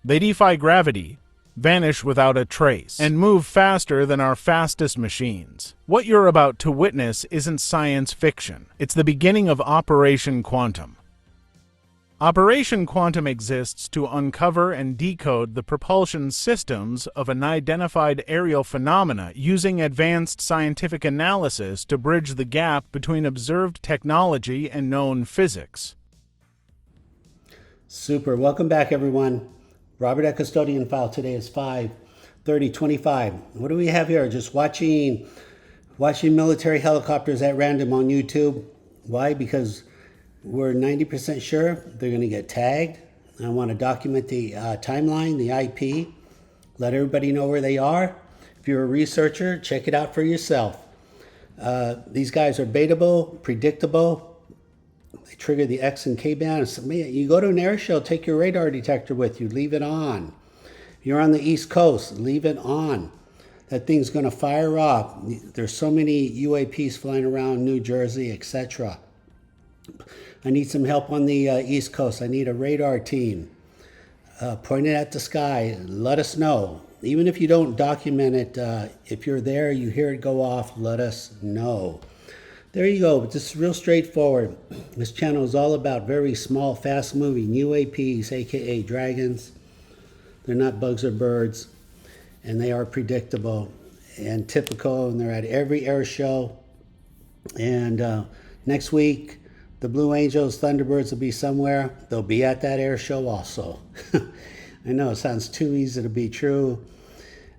They defy gravity, vanish without a trace, and move faster than our fastest machines. What you're about to witness isn't science fiction. It's the beginning of Operation Quantum. Operation Quantum exists to uncover and decode the propulsion systems of unidentified aerial phenomena using advanced scientific analysis to bridge the gap between observed technology and known physics. Super. Welcome back, everyone. Robert at Custodian File. Today is 5/30/25. What do we have here? Just watching military helicopters at random on YouTube. Why? Because we're 90% sure they're going to get tagged. I want to document the timeline, the IP, let everybody know where they are. If you're a researcher, check it out for yourself. These guys are baitable, predictable. They trigger the X and K band. So, man, you go to an air show, take your radar detector with you, leave it on. You're on the East Coast, leave it on. That thing's going to fire off. There's so many UAPs flying around New Jersey, etc. I need some help on the East Coast. I need a radar team. Point it at the sky. Let us know. Even if you don't document it, if you're there, you hear it go off, let us know. There you go. Just real straightforward. This channel is all about very small, fast-moving UAPs, aka dragons. They're not bugs or birds, and they are predictable and typical, and they're at every air show. And next week, the Blue Angels, Thunderbirds will be somewhere. They'll be at that air show also. I know it sounds too easy to be true.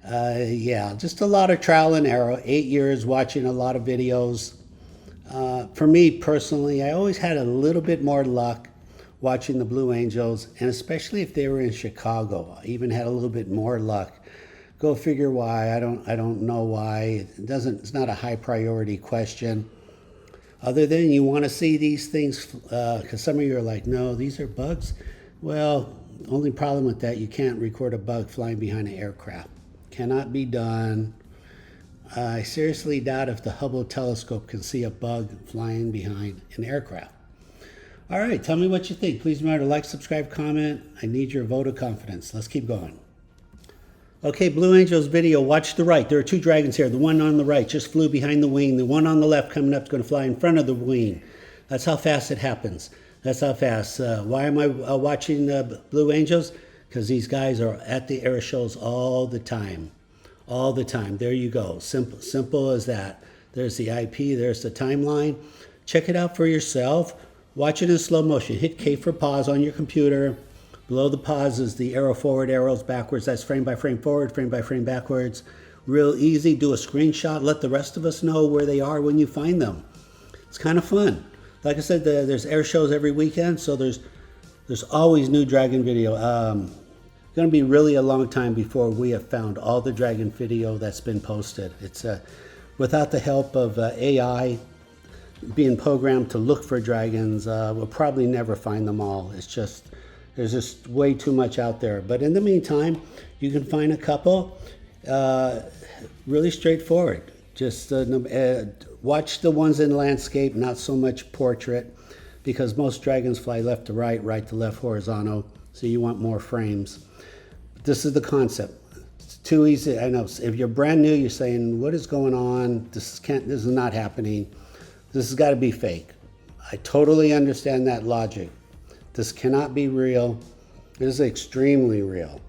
Yeah, just a lot of trial and error. 8 years watching a lot of videos. For me personally, I always had a little bit more luck watching the Blue Angels, and especially if they were in Chicago. I even had a little bit more luck. Go figure why. I don't know why. It's not a high priority question. Other than you want to see these things, because some of you are like, no, these are bugs. Well, only problem with that, you can't record a bug flying behind an aircraft. Cannot be done. I seriously doubt if the Hubble telescope can see a bug flying behind an aircraft. All right, tell me what you think. Please remember to like, subscribe, comment. I need your vote of confidence. Let's keep going. Okay, Blue Angels video, watch the right. There are two dragons here. The one on the right just flew behind the wing. The one on the left coming up is going to fly in front of the wing. That's how fast it happens. That's how fast. Why am I watching Blue Angels? Because these guys are at the air shows all the time. All the time. There you go. Simple as that. There's the IP. There's the timeline. Check it out for yourself. Watch it in slow motion. Hit K for pause on your computer. Below the pause is the arrow forward, arrows backwards. That's frame by frame forward, frame by frame backwards. Real easy. Do a screenshot. Let the rest of us know where they are when you find them. It's kind of fun. Like I said, there's air shows every weekend, so there's always new dragon video. It's going to be really a long time before we have found all the dragon video that's been posted. It's without the help of AI being programmed to look for dragons, we'll probably never find them all. There's just way too much out there. But in the meantime, you can find a couple. Really straightforward. Just watch the ones in landscape, not so much portrait, because most dragons fly left to right, right to left, horizontal. So you want more frames. But this is the concept. It's too easy. I know. If you're brand new, you're saying, "What is going on? This is not happening. This has got to be fake." I totally understand that logic. This cannot be real. It is extremely real.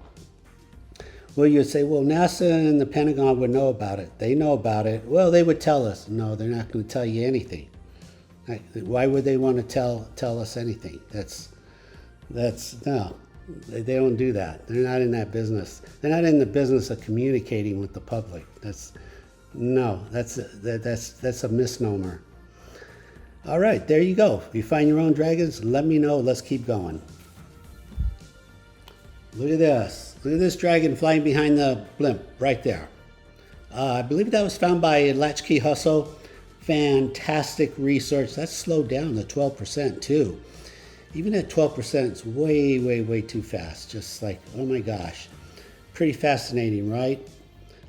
Well, you'd say, well, NASA and the Pentagon would know about it. They know about it. Well, they would tell us. No, they're not going to tell you anything. Why would they want to tell us anything? No, they don't do that. They're not in that business. They're not in the business of communicating with the public. That's a misnomer. All right, there you go. If you find your own dragons, let me know. Let's keep going. Look at this. Look at this dragon flying behind the blimp right there. I believe that was found by Latchkey Hustle. Fantastic research. That's slowed down to 12% too. Even at 12%, it's way, way, way too fast. Just like, oh my gosh. Pretty fascinating, right?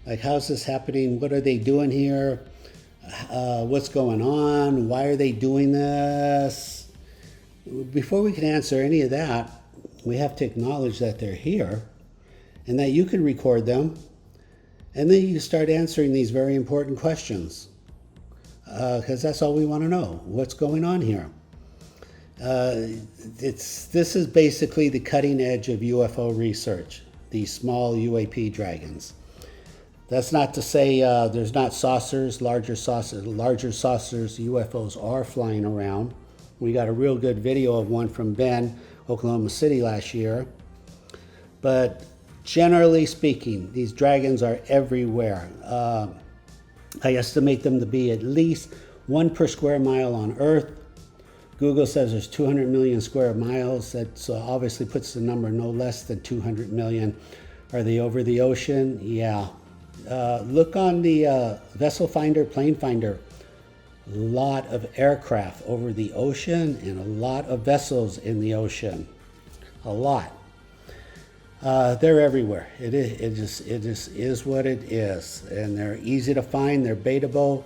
Like, how's this happening? What are they doing here? What's going on? Why are they doing this? Before we can answer any of that, we have to acknowledge that they're here. and that you can record them, and then you start answering these very important questions, because that's all we want to know. What's going on here? This is basically the cutting edge of UFO research, these small UAP dragons. That's not to say there's not saucers, larger saucers. UFOs are flying around. We got a real good video of one from Bend, Oklahoma City last year. But generally speaking, these dragons are everywhere. I estimate them to be at least 1 per square mile on Earth. Google says there's 200 million square miles. That obviously puts the number no less than 200 million. Are they over the ocean? Yeah. Look on the vessel finder, plane finder. A lot of aircraft over the ocean and a lot of vessels in the ocean. A lot. They're everywhere. It just is what it is, and they're easy to find. They're baitable.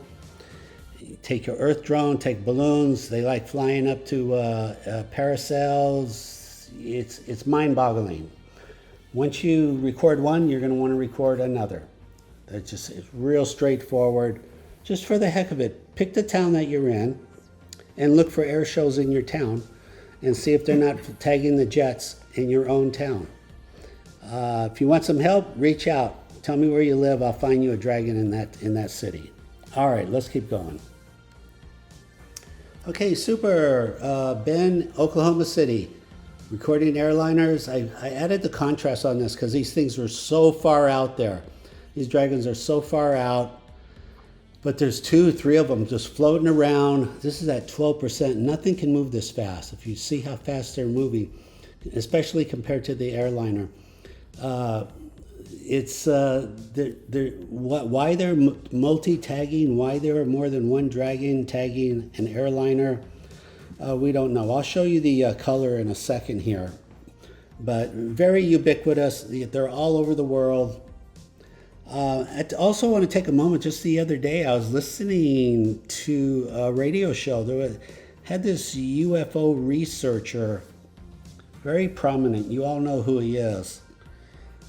Take your Earth drone, take balloons. They like flying up to parasails. It's mind-boggling. Once you record one, you're going to want to record another. It's real straightforward. Just for the heck of it, pick the town that you're in and look for air shows in your town and see if they're not tagging the jets in your own town. If you want some help, reach out. Tell me where you live. I'll find you a dragon in that city. All right, let's keep going. Okay, super. Bend, Oklahoma City. Recording airliners. I added the contrast on this because these things were so far out there. These dragons are so far out, but there's 2, 3 of them just floating around. This is at 12%. Nothing can move this fast. If you see how fast they're moving, especially compared to the airliner, why they're multi-tagging, why there are more than one dragon tagging an airliner, we don't know. I'll show you the color in a second here, but very ubiquitous. They're all over the world. I also want to take a moment. Just the other day, I was listening to a radio show. Had this UFO researcher, very prominent. You all know who he is.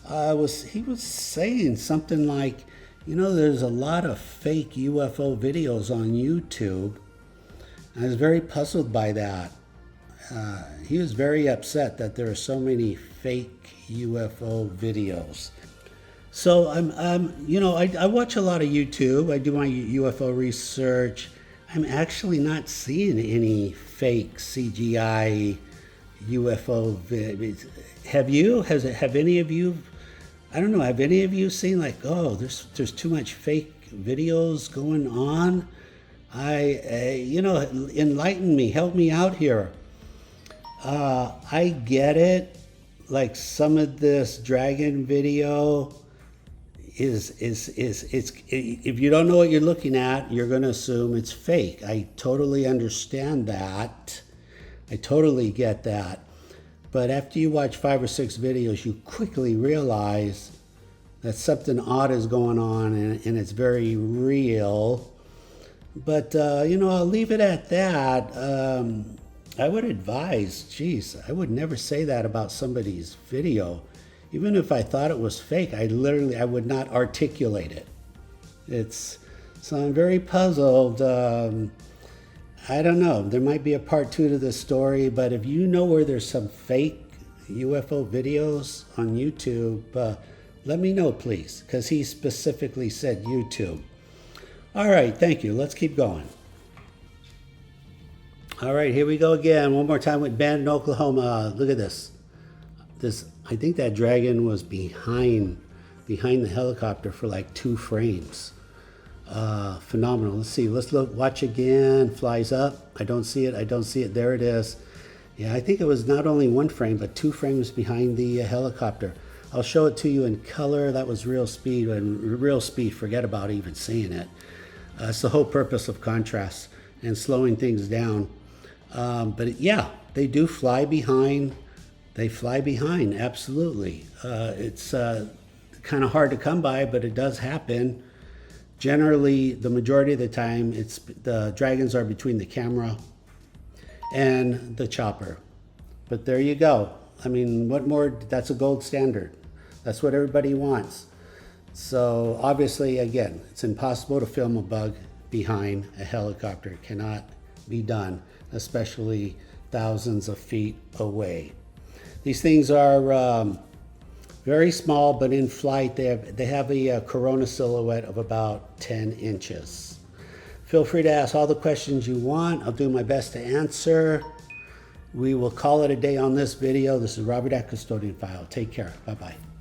He was saying something like, there's a lot of fake UFO videos on YouTube. I was very puzzled by that. He was very upset that there are so many fake UFO videos. So I watch a lot of YouTube. I do my UFO research. I'm actually not seeing any fake CGI UFO videos. Have you? Have any of you? I don't know. Have any of you seen there's too much fake videos going on? Enlighten me, help me out here. I get it. Like some of this dragon video is if you don't know what you're looking at, you're going to assume it's fake. I totally understand that. I totally get that. But after you watch 5 or 6 videos, you quickly realize that something odd is going on and it's very real. But, I'll leave it at that. I would advise, I would never say that about somebody's video. Even if I thought it was fake, I would not articulate it. So I'm very puzzled. I don't know. There might be a part 2 to this story, but if you know where there's some fake UFO videos on YouTube, let me know, please, because he specifically said YouTube. All right, thank you. Let's keep going. All right, here we go again. One more time with Bend, Oklahoma. Look at this. I think that dragon was behind the helicopter for like 2 frames. Phenomenal. Let's see. Let's look. Watch again. Flies up. I don't see it. There it is. Yeah, I think it was not only 1 frame, but 2 frames behind the helicopter. I'll show it to you in color. That was real speed. And real speed, forget about even seeing it. It's the whole purpose of contrast and slowing things down. But yeah, they do fly behind. They fly behind, absolutely. It's kind of hard to come by, but it does happen. Generally, the majority of the time, the dragons are between the camera and the chopper. But there you go. I mean, what more? That's a gold standard. That's what everybody wants. So obviously, again, it's impossible to film a bug behind a helicopter. It cannot be done, especially thousands of feet away. These things are very small, but in flight they have a corona silhouette of about 10 inches. Feel free to ask all the questions you want. I'll do my best to answer. We will call it a day on this video. This is Robert at Custodian File. Take care. Bye-bye.